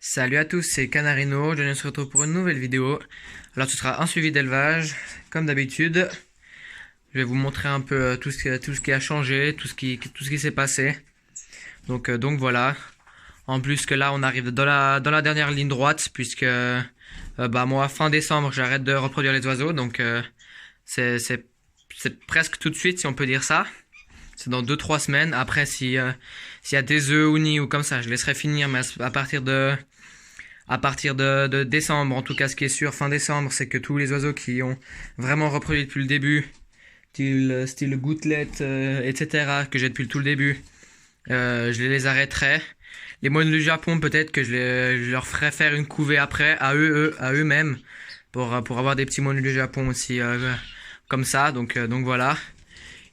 Salut à tous, c'est Canarino, je se retrouve pour une nouvelle vidéo. Alors ce sera un suivi d'élevage, comme d'habitude. Je vais vous montrer un peu tout ce qui a changé, tout ce qui s'est passé. Donc voilà. En plus que là on arrive dans la dernière ligne droite, puisque moi fin décembre j'arrête de reproduire les oiseaux. Donc c'est presque tout de suite si on peut dire ça. C'est dans 2-3 semaines. Après s'il y a des œufs ou nids ou comme ça, je laisserai finir, mais à partir de décembre, en tout cas ce qui est sûr, fin décembre, c'est que tous les oiseaux qui ont vraiment reproduit depuis le début, style gouttelette, etc., que j'ai depuis tout le début, je les arrêterai. Les moineaux du Japon, peut-être que je leur ferai faire une couvée après, à eux-mêmes, pour avoir des petits moineaux du Japon aussi, comme ça, donc voilà.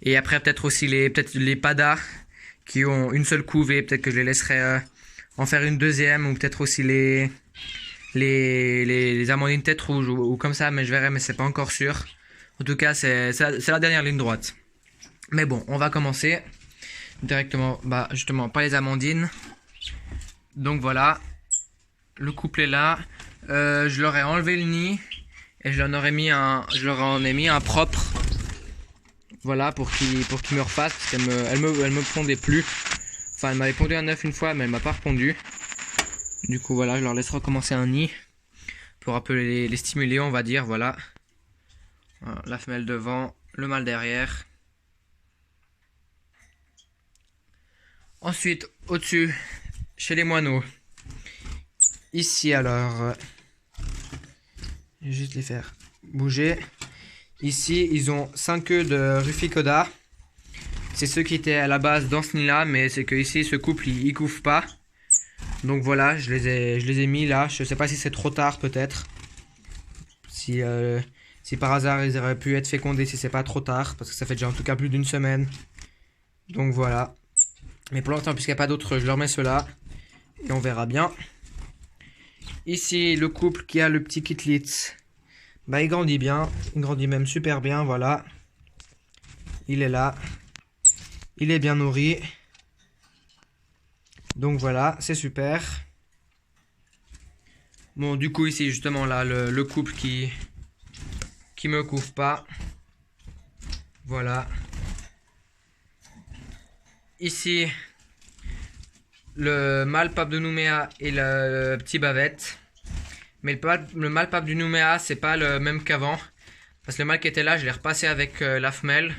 Et après, peut-être aussi les padas, qui ont une seule couvée, peut-être que je les laisserai en faire une deuxième, ou peut-être aussi les amandines tête rouge ou comme ça, mais je verrai, mais c'est pas encore sûr. En tout cas, c'est la dernière ligne droite. Mais bon, on va commencer directement, justement, par les amandines. Donc voilà, le couple est là. Je leur ai enlevé le nid et je leur en ai mis un propre. Voilà, pour qu'ils me refassent, parce qu'elle me pondait plus. Enfin, elle m'avait pondu un œuf une fois, mais elle m'a pas répondu. Du coup, voilà, je leur laisse recommencer un nid pour un peu les stimuler, on va dire. Voilà. La femelle devant, le mâle derrière. Ensuite, au-dessus, chez les moineaux. Ici, alors, je vais juste les faire bouger. Ici, ils ont 5 œufs de Ruficoda. C'est ceux qui étaient à la base dans ce nid-là, mais c'est que ici, ce couple, il couvre pas. Donc voilà, je les ai mis là. Je sais pas si c'est trop tard, peut-être. Si par hasard, ils auraient pu être fécondés, si c'est pas trop tard. Parce que ça fait déjà en tout cas plus d'une semaine. Donc voilà. Mais pour l'instant, puisqu'il n'y a pas d'autres, je leur mets ceux-là. Et on verra bien. Ici, le couple qui a le petit Kitlitz. Il grandit bien. Il grandit même super bien, voilà. Il est là. Il est bien nourri. Donc voilà, c'est super. Bon, du coup, ici, justement, là, le couple qui me couvre pas. Voilà. Ici, le mâle pape de Nouméa et le petit bavette. Mais le mâle pape du Nouméa, c'est pas le même qu'avant. Parce que le mâle qui était là, je l'ai repassé avec la femelle.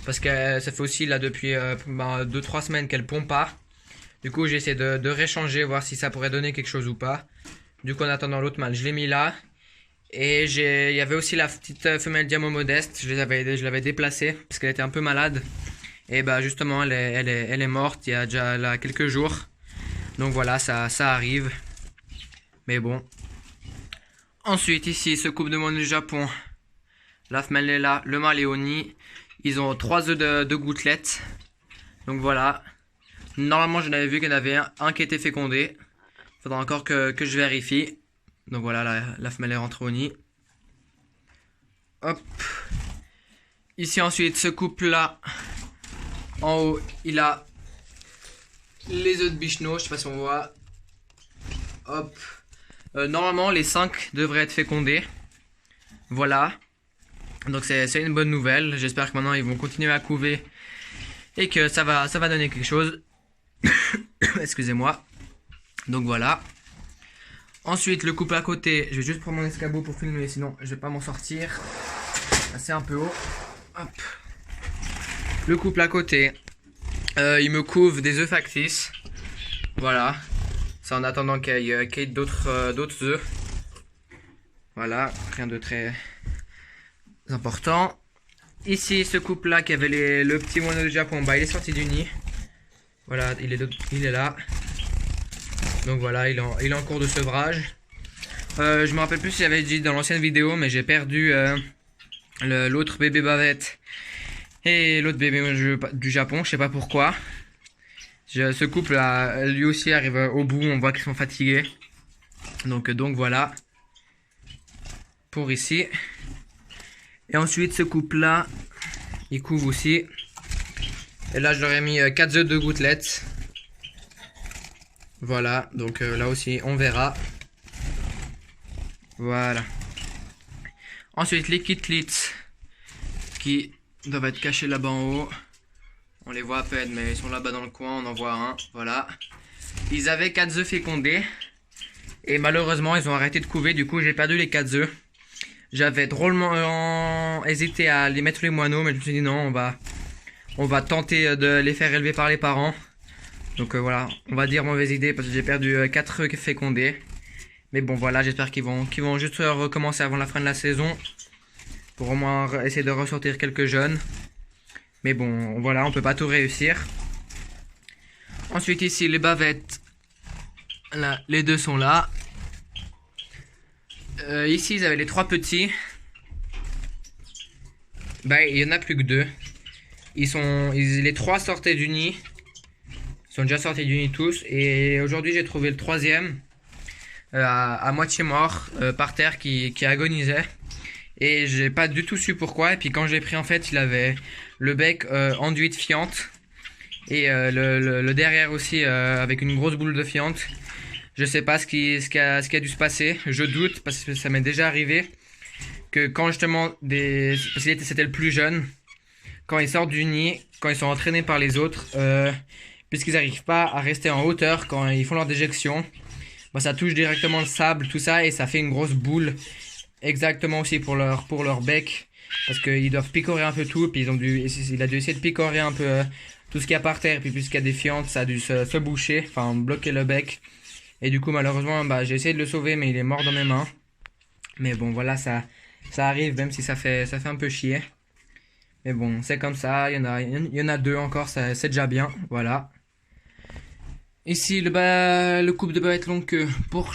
Parce que ça fait aussi là depuis 2-3 semaines qu'elle pond pas. Du coup, j'ai essayé de réchanger, voir si ça pourrait donner quelque chose ou pas. Du coup, en attendant l'autre mâle, je l'ai mis là. Et il y avait aussi la petite femelle diamant modeste. Je l'avais déplacée parce qu'elle était un peu malade. Et justement, elle est morte il y a déjà là quelques jours. Donc voilà, ça arrive. Mais bon. Ensuite, ici, ce couple de moineaux du Japon. La femelle est là, le mâle est au nid. Ils ont 3 œufs de gouttelettes. Donc voilà. Normalement, j'en avais vu qu'il y en avait un qui était fécondé. Il faudra encore que je vérifie. Donc voilà, la femelle est rentrée au nid. Hop. Ici ensuite, ce couple-là, en haut, il a les œufs de bicheno. Je sais pas si on voit. Hop. Normalement, les 5 devraient être fécondés. Voilà. Donc c'est une bonne nouvelle. J'espère que maintenant, ils vont continuer à couver. Et que ça va donner quelque chose. Excusez-moi. Donc voilà. Ensuite, le couple à côté. Je vais juste prendre mon escabeau pour filmer, sinon je vais pas m'en sortir. C'est un peu haut. Hop. Le couple à côté. Il me couvre des œufs factices. Voilà. C'est en attendant qu'il y ait d'autres œufs. Voilà. Rien de très important. Ici, ce couple-là qui avait le petit moineau du Japon, il est sorti du nid. Voilà, il est là. Donc voilà, il est en cours de sevrage. Je me rappelle plus si j'avais dit dans l'ancienne vidéo, mais j'ai perdu l'autre bébé bavette et l'autre bébé du Japon, je sais pas pourquoi. Ce couple là, lui aussi arrive au bout, on voit qu'ils sont fatigués. Donc voilà. Pour ici. Et ensuite ce couple là, il couvre aussi. Et là je leur ai mis 4 œufs de gouttelettes. Voilà, donc là aussi on verra. Voilà. Ensuite les kitlits qui doivent être cachés là-bas en haut. On les voit à peine, mais ils sont là-bas dans le coin, on en voit un. Voilà. Ils avaient 4 œufs fécondés. Et malheureusement, ils ont arrêté de couver. Du coup, j'ai perdu les 4 œufs. J'avais drôlement hésité à les mettre les moineaux, mais je me suis dit non, on va tenter de les faire élever par les parents. Donc voilà, on va dire mauvaise idée parce que j'ai perdu 4 œufs fécondés. Mais bon, voilà, j'espère qu'ils vont juste recommencer avant la fin de la saison. Pour au moins essayer de ressortir quelques jeunes. Mais bon, voilà, on peut pas tout réussir. Ensuite ici, les bavettes. Là, les deux sont là. Ici, ils avaient les 3 petits. Bah, il y en a plus que 2. Les 3 sortaient du nid. Ils sont déjà sortis du nid tous. Et aujourd'hui, j'ai trouvé le 3e. À moitié mort, par terre, qui agonisait. Et j'ai pas du tout su pourquoi. Et puis quand je l'ai pris, en fait, il avait le bec enduit de fiente. Et le derrière aussi avec une grosse boule de fiente. Je sais pas ce qui a dû se passer. Je doute parce que ça m'est déjà arrivé. Que quand justement parce que c'était le plus jeune. Quand ils sortent du nid, quand ils sont entraînés par les autres. Puisqu'ils n'arrivent pas à rester en hauteur quand ils font leur déjection. Bah, ça touche directement le sable, tout ça. Et ça fait une grosse boule. Exactement aussi pour leur bec. Parce qu'ils doivent picorer un peu tout. Puis il a dû essayer de picorer un peu tout ce qu'il y a par terre. Puis puisqu'il y a des fientes, ça a dû se boucher. Enfin, bloquer le bec. Et du coup, malheureusement, bah, j'ai essayé de le sauver. Mais il est mort dans mes mains. Mais bon, voilà, ça arrive. Même si ça fait un peu chier. Mais bon, c'est comme ça. Il y en a 2 encore. C'est déjà bien. Voilà. Ici, le couple de bavettes longue queue. Pour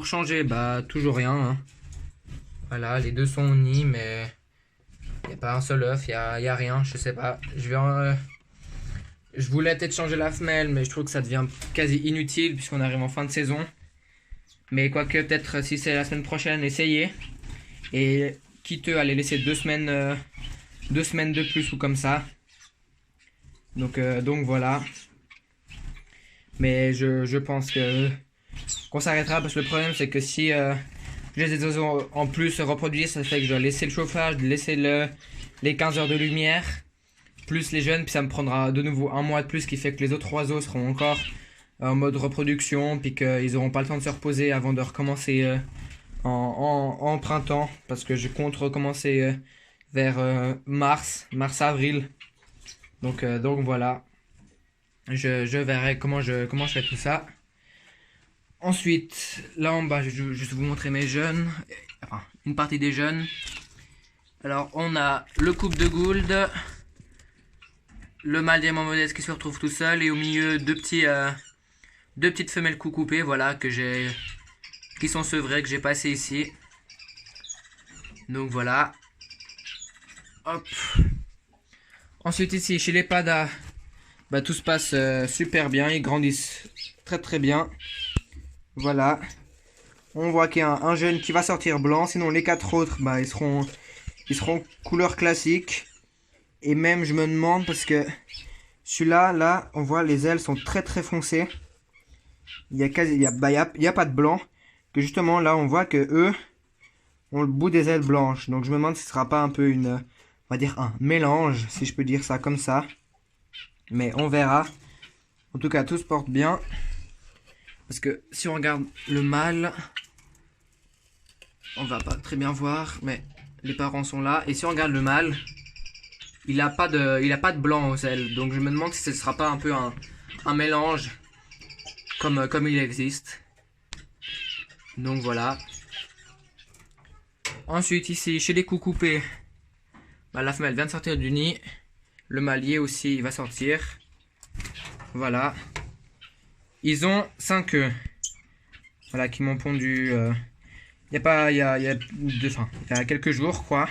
changer, bah, toujours rien. Hein. Voilà, les 2 sont au nid, mais il n'y a pas un seul œuf, il y a rien, je sais pas. Je voulais peut-être changer la femelle, mais je trouve que ça devient quasi inutile puisqu'on arrive en fin de saison. Mais quoique, peut-être si c'est la semaine prochaine, essayez. Et quitte à les laisser 2 semaines, 2 semaines de plus ou comme ça. Donc voilà. Mais je pense qu'on s'arrêtera parce que le problème c'est que si j'ai des oiseaux en plus se reproduire, ça fait que je dois laisser le chauffage, laisser les 15 heures de lumière, plus les jeunes, puis ça me prendra de nouveau un mois de plus, qui fait que les autres oiseaux seront encore en mode reproduction, puis qu'ils n'auront pas le temps de se reposer avant de recommencer en printemps, parce que je compte recommencer vers mars-avril. Donc voilà, je verrai comment je fais tout ça. Ensuite, là en bas, je vais juste vous montrer mes jeunes. Enfin, une partie des jeunes. Alors, on a le couple de Gould. Le mâle diamant modeste qui se retrouve tout seul. Et au milieu, deux petites femelles coucoupées, voilà, qui sont sevrées, que j'ai passées ici. Donc voilà. Hop. Ensuite, ici, chez les Padas, bah, tout se passe super bien. Ils grandissent très très bien. Voilà. On voit qu'il y a un jeune qui va sortir blanc. Sinon, les 4 autres, bah, ils seront couleur classique. Et même, je me demande, parce que celui-là, là, on voit les ailes sont très très foncées. Il y a pas de blanc. Que justement, là, on voit que eux ont le bout des ailes blanches. Donc, je me demande si ce sera pas un peu on va dire un mélange, si je peux dire ça comme ça. Mais on verra. En tout cas, tout se porte bien. Parce que si on regarde le mâle, on va pas très bien voir, mais les parents sont là. Et si on regarde le mâle, il a pas de blanc aux ailes. Donc je me demande si ce sera pas un peu un mélange comme il existe. Donc voilà. Ensuite ici, chez les coucoupés, bah, la femelle vient de sortir du nid. Le mâle y est aussi, il va sortir. Voilà. Ils ont 5 œufs. Voilà, qui m'ont pondu. Il y a quelques jours, quoi.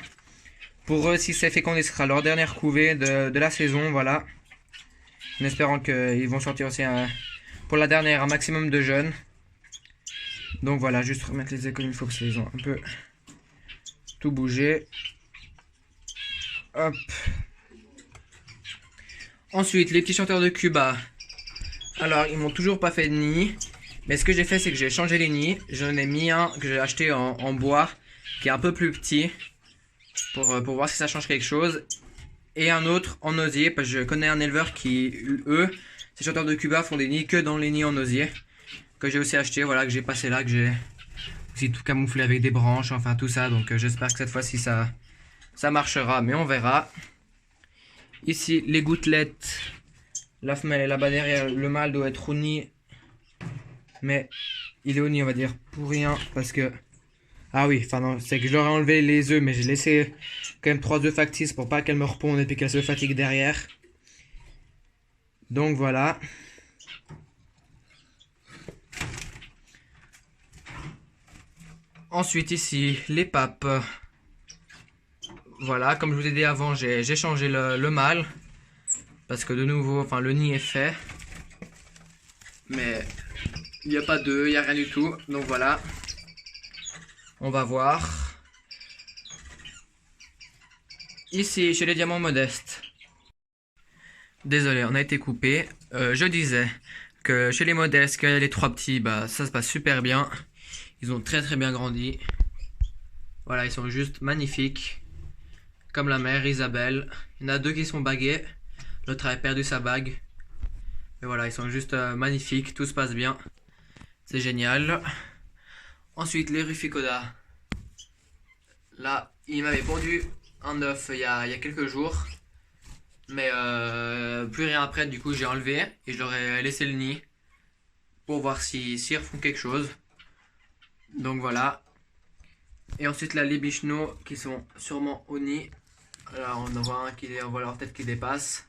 Pour eux, si c'est fécondé, ce sera leur dernière couvée de la saison, voilà. En espérant qu'ils vont sortir aussi pour la dernière un maximum de jeunes. Donc voilà, juste remettre les écoles, il faut que ils ont un peu tout bougé. Hop. Ensuite, les petits chanteurs de Cuba. Alors, ils m'ont toujours pas fait de nid. Mais ce que j'ai fait, c'est que j'ai changé les nids. J'en ai mis un que j'ai acheté en bois, qui est un peu plus petit, pour voir si ça change quelque chose. Et un autre en osier, parce que je connais un éleveur qui, eux, ces chanteurs de Cuba font des nids que dans les nids en osier. Que j'ai aussi acheté, voilà, que j'ai passé là, que j'ai aussi tout camouflé avec des branches, enfin tout ça. Donc j'espère que cette fois-ci ça marchera, mais on verra. Ici, les gouttelettes. La femelle est là-bas derrière. Le mâle doit être au nid. Mais il est au nid, on va dire, pour rien. Parce que... Ah oui, enfin non, c'est que je leur ai enlevé les œufs. Mais j'ai laissé quand même 3 œufs factices pour pas qu'elles me repondent et puis qu'elles se fatiguent derrière. Donc voilà. Ensuite ici, les papes. Voilà, comme je vous ai dit avant, j'ai changé le mâle. Parce que de nouveau, enfin le nid est fait. Mais il n'y a pas d'œufs, il n'y a rien du tout. Donc voilà. On va voir. Ici, chez les diamants modestes. Désolé, on a été coupé. Je disais que chez les modestes, que les 3 petits, bah ça se passe super bien. Ils ont très très bien grandi. Voilà, ils sont juste magnifiques. Comme la mère Isabelle. Il y en a 2 qui sont bagués. L'autre a perdu sa bague. Mais voilà, ils sont juste magnifiques. Tout se passe bien. C'est génial. Ensuite, les Ruficoda. Là, il m'avait pondu un œuf il y a quelques jours. Mais plus rien après, du coup j'ai enlevé. Et je leur ai laissé le nid. Pour voir s'ils refont quelque chose. Donc voilà. Et ensuite là, les bichenots qui sont sûrement au nid. Là, on en voit un qui on voit leur tête qui dépasse.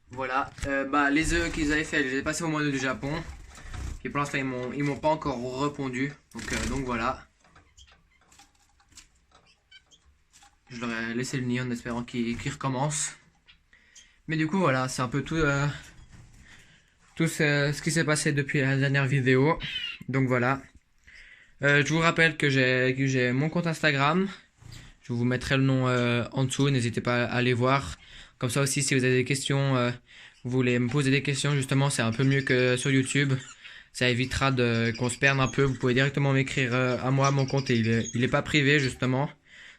Voilà. Bah, les œufs qu'ils avaient fait, je les ai passés au mois d'août du Japon. Et pour l'instant, ils m'ont pas encore répondu. Donc voilà. Je leur ai laissé le nid en espérant qu'ils recommencent. Mais du coup, voilà, c'est un peu tout, ce qui s'est passé depuis la dernière vidéo. Donc voilà. Je vous rappelle que j'ai mon compte Instagram. Je vous mettrai le nom en dessous. N'hésitez pas à aller voir. Comme ça aussi, si vous avez des questions, vous voulez me poser des questions, justement, c'est un peu mieux que sur YouTube. Ça évitera qu'on se perde un peu. Vous pouvez directement m'écrire à moi. Mon compte, il est pas privé, justement.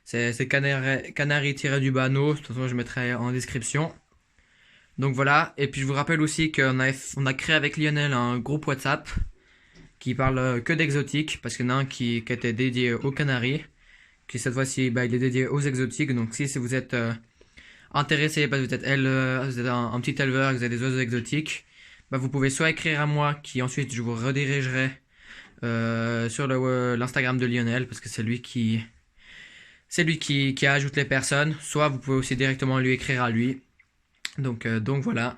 C'est canary-du-bano. De toute façon, je mettrai en description. Donc voilà. Et puis, je vous rappelle aussi qu'on a créé avec Lionel un groupe WhatsApp qui parle que d'exotiques. Parce qu'il y en a un qui était dédié aux Canaries. Qui cette fois-ci, bah, il est dédié aux exotiques. Donc si vous êtes intéressé, parce que vous êtes un petit éleveur, vous avez des oiseaux exotiques, bah, vous pouvez soit écrire à moi, qui ensuite je vous redirigerai sur l'Instagram de Lionel, parce que c'est lui qui ajoute les personnes. Soit vous pouvez aussi directement lui écrire à lui. Donc voilà.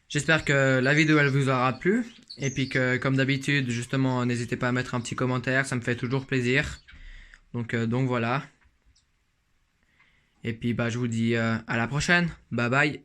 J'espère que la vidéo elle vous aura plu. Et puis que comme d'habitude, justement, n'hésitez pas à mettre un petit commentaire, ça me fait toujours plaisir. Donc voilà. Et puis bah je vous dis à la prochaine. Bye bye.